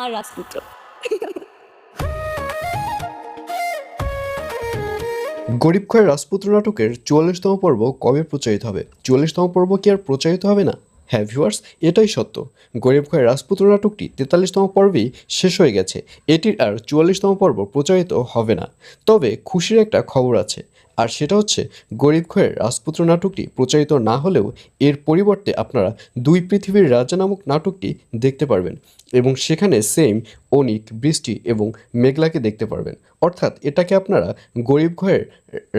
আর রাজপুত্র। গরিব খয়ের রাজপুত্র নাটকের ৪৪তম পর্ব কবে প্রচারিত হবে? ৪৪তম পর্ব কি আর প্রচারিত হবে না? হ্যাঁ ভিউয়ার্স, এটাই সত্য। গরিব খয়ের রাজপুত্র নাটকটি ৪৩তম পর্বেই শেষ হয়ে গেছে। এটির আর ৪৪তম পর্ব প্রচারিত হবে না। তবে খুশির একটা খবর আছে, আর সেটা হচ্ছে গরিব খয়ের রাজপুত্র নাটকটি প্রচারিত না হলেও এর পরিবর্তে আপনারা দুই পৃথিবীর রাজা নামক নাটকটি দেখতে পারবেন, এবং সেখানে সেম অনিক, বৃষ্টি এবং মেঘলাকে দেখতে পারবেন। অর্থাৎ এটাকে আপনারা গরিব খয়ের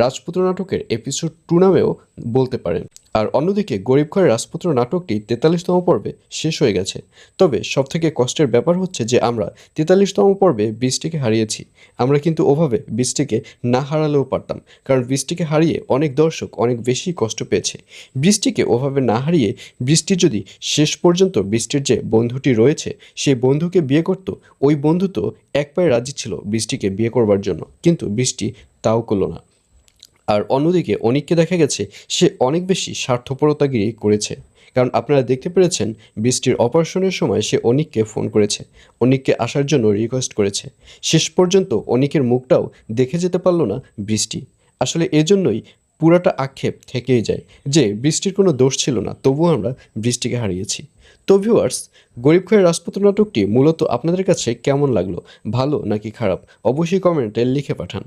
রাজপুত্র নাটকের এপিসোড 2 নামেও বলতে পারেন। আর অন্যদিকে গরিব খয়ের রাজপুত্র নাটকটি ৪৩তম পর্বে শেষ হয়ে গেছে। তবে সবথেকে কষ্টের ব্যাপার হচ্ছে যে আমরা ৪৩তম পর্বে বৃষ্টিকে হারিয়েছি। আমরা কিন্তু ওভাবে বৃষ্টিকে না হারালেও পারতাম, কারণ বৃষ্টিকে হারিয়ে অনেক দর্শক অনেক বেশি কষ্ট পেয়েছে। বৃষ্টিকে ওভাবে না হারিয়ে বৃষ্টি যদি শেষ পর্যন্ত বৃষ্টির যে বন্ধুটি রয়েছে সেই বন্ধুকে বিয়ে করত, ওই বন্ধু তো এক পায়ে রাজি ছিল বৃষ্টিকে বিয়ে করবার জন্য, কিন্তু বৃষ্টি তাও করল না। আর অন্যদিকে অনিককে দেখা গেছে সে অনেক বেশি স্বার্থপরতাগিরি করেছে, কারণ আপনারা দেখতে পেরেছেন বৃষ্টির অপারেশনের সময় সে অনিককে ফোন করেছে, অনিককে আসার জন্য রিকোয়েস্ট করেছে। শেষ পর্যন্ত অনিকের মুখটাও দেখে যেতে পারল না বৃষ্টি। আসলে এজন্যই পুরাটা আক্ষেপ থেকেই যায় যে বৃষ্টির কোনো দোষ ছিল না, তবুও আমরা বৃষ্টিকে হারিয়েছি। তো ভিউয়ার্স, গরিব খয়ের রাজপুত্র নাটকটি মূলত আপনাদের কাছে কেমন লাগলো? ভালো নাকি খারাপ? অবশ্যই কমেন্টে লিখে পাঠান।